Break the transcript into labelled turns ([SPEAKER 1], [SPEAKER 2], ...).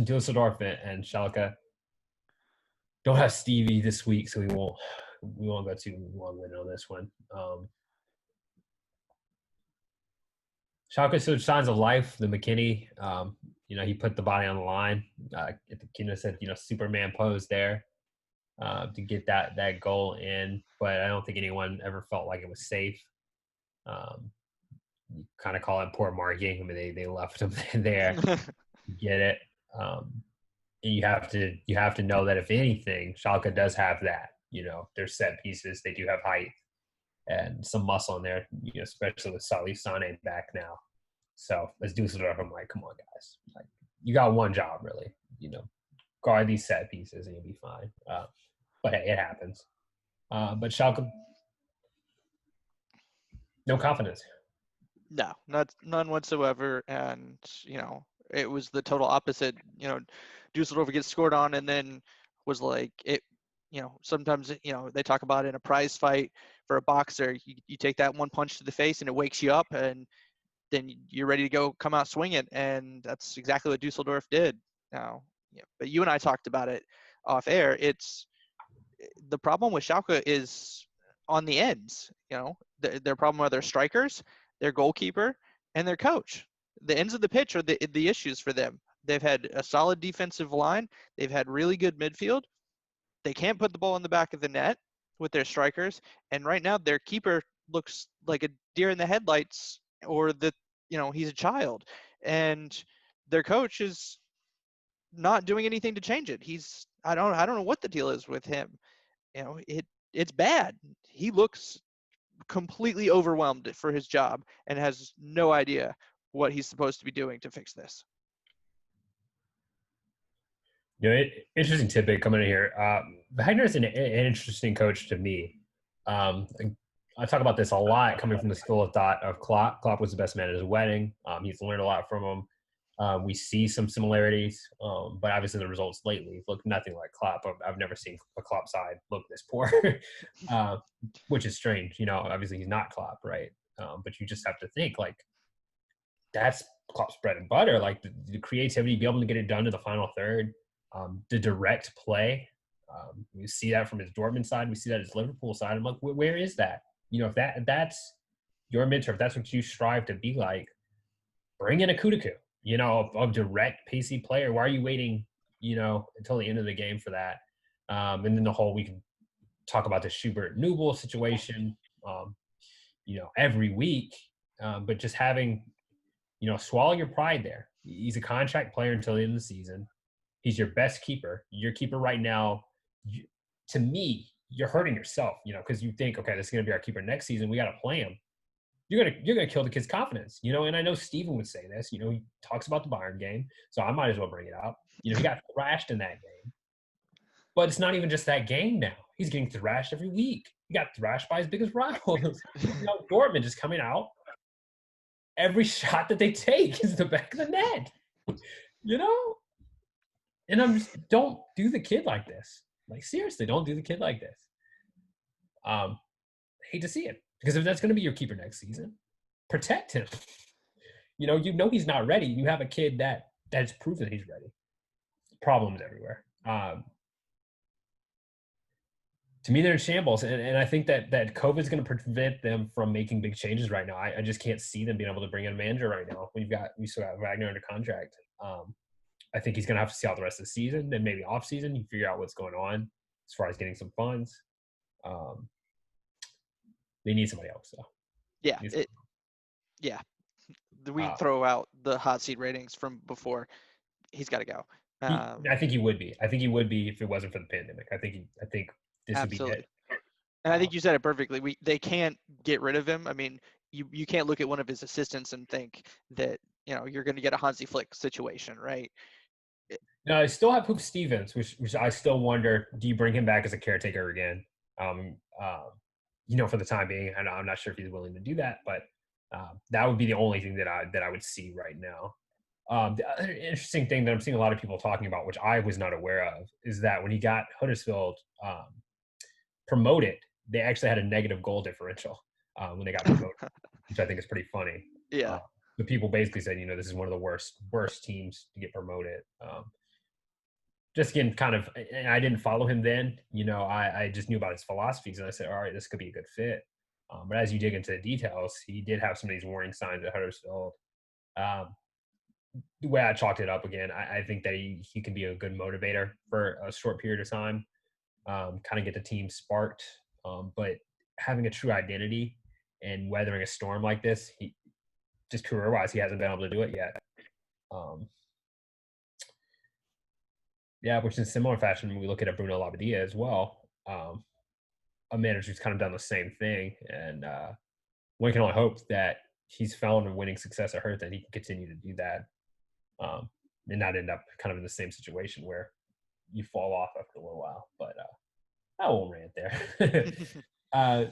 [SPEAKER 1] Dusseldorf and Schalke don't have Stevie this week, so we won't go too long-winded on this one. Schalke showed signs of life. The McKennie, he put the body on the line. Said, Superman pose there to get that goal in, but I don't think anyone ever felt like it was safe. You kind of call it poor marking. I mean, they left him there. Get it. And you have to know that if anything, Schalke does have that. Their set pieces, they do have height and some muscle in there. Especially with Salih Sane back now. So as Dusseldorf, I'm like, come on, guys, like you got one job really. Guard these set pieces and you'll be fine. But hey, it happens. But Schalke, no confidence.
[SPEAKER 2] No, none whatsoever. And, it was the total opposite. Dusseldorf gets scored on and then was like it, sometimes, they talk about in a prize fight for a boxer, you take that one punch to the face and it wakes you up and then you're ready to go come out swinging. And that's exactly what Dusseldorf did. Now, but you and I talked about it off air. It's the problem with Schalke is on the ends. Their problem are their strikers, their goalkeeper, and their coach. The ends of the pitch are the issues for them. They've had a solid defensive line. They've had really good midfield. They can't put the ball in the back of the net with their strikers. And right now their keeper looks like a deer in the headlights, or he's a child. And their coach is not doing anything to change it. I don't know what the deal is with him. It's bad. He looks completely overwhelmed for his job and has no idea what he's supposed to be doing to fix this.
[SPEAKER 1] Interesting tidbit coming in here. Wagner is an interesting coach to me. I talk about this a lot coming from the school of thought of Klopp. Klopp was the best man at his wedding. He's learned a lot from him. We see some similarities, but obviously the results lately look nothing like Klopp. I've never seen a Klopp side look this poor, which is strange. Obviously he's not Klopp, right? But you just have to think like that's Klopp's bread and butter. Like the creativity, be able to get it done to the final third, the direct play. You see that from his Dortmund side. We see that his Liverpool side. I'm like, where is that? If that's your mentor, if that's what you strive to be like, bring in a Kudaku. A direct, pacey player. Why are you waiting, until the end of the game for that? And then we can talk about the Schubert-Nubel situation, every week. But just having, swallow your pride there. He's a contract player until the end of the season. He's your best keeper. Your keeper right now, to me, you're hurting yourself, because you think, okay, this is going to be our keeper next season. We got to play him. You're gonna kill the kid's confidence, and I know Steven would say this, he talks about the Bayern game, so I might as well bring it up. He got thrashed in that game. But it's not even just that game now. He's getting thrashed every week. He got thrashed by his biggest rivals. Dortmund is coming out. Every shot that they take is the back of the net. And I'm just, don't do the kid like this. Like, seriously, don't do the kid like this. Hate to see it. Because if that's going to be your keeper next season, protect him. He's not ready. You have a kid that's proven he's ready. Problems everywhere. To me, they're in shambles, and I think that COVID is going to prevent them from making big changes right now. I just can't see them being able to bring in a manager right now. We still got Wagner under contract. I think he's going to have to see out the rest of the season, then maybe off season, you figure out what's going on as far as getting some funds. They need somebody else, though.
[SPEAKER 2] Yeah. Yeah. We throw out the hot seat ratings from before. He's got to go.
[SPEAKER 1] I think he would be. I think he would be if it wasn't for the pandemic. I think this
[SPEAKER 2] absolutely.
[SPEAKER 1] would be it.
[SPEAKER 2] And I think you said it perfectly. They can't get rid of him. I mean, you can't look at one of his assistants and think that, you're going to get a Hansi Flick situation, right?
[SPEAKER 1] No, I still have Hoop Stevens, which I still wonder, do you bring him back as a caretaker again? For the time being, and I'm not sure if he's willing to do that, but that would be the only thing that I would see right now. The other interesting thing that I'm seeing a lot of people talking about, which I was not aware of, is that when he got Huddersfield promoted, they actually had a negative goal differential when they got promoted, which I think is pretty funny.
[SPEAKER 2] Yeah.
[SPEAKER 1] the people basically said, this is one of the worst teams to get promoted. Just again, kind of, and I didn't follow him then. I just knew about his philosophies, and I said, all right, this could be a good fit. But as you dig into the details, he did have some of these warning signs at Huddersfield. Um, the way I chalked it up again, I think that he can be a good motivator for a short period of time, kind of get the team sparked. But having a true identity and weathering a storm like this, he just career-wise, he hasn't been able to do it yet. Um, yeah, which in similar fashion, when we look at Bruno Labbadia as well, a manager who's kind of done the same thing, and one can only hope that he's found a winning success at Hertha and he can continue to do that, and not end up kind of in the same situation where you fall off after a little while. But I won't rant there.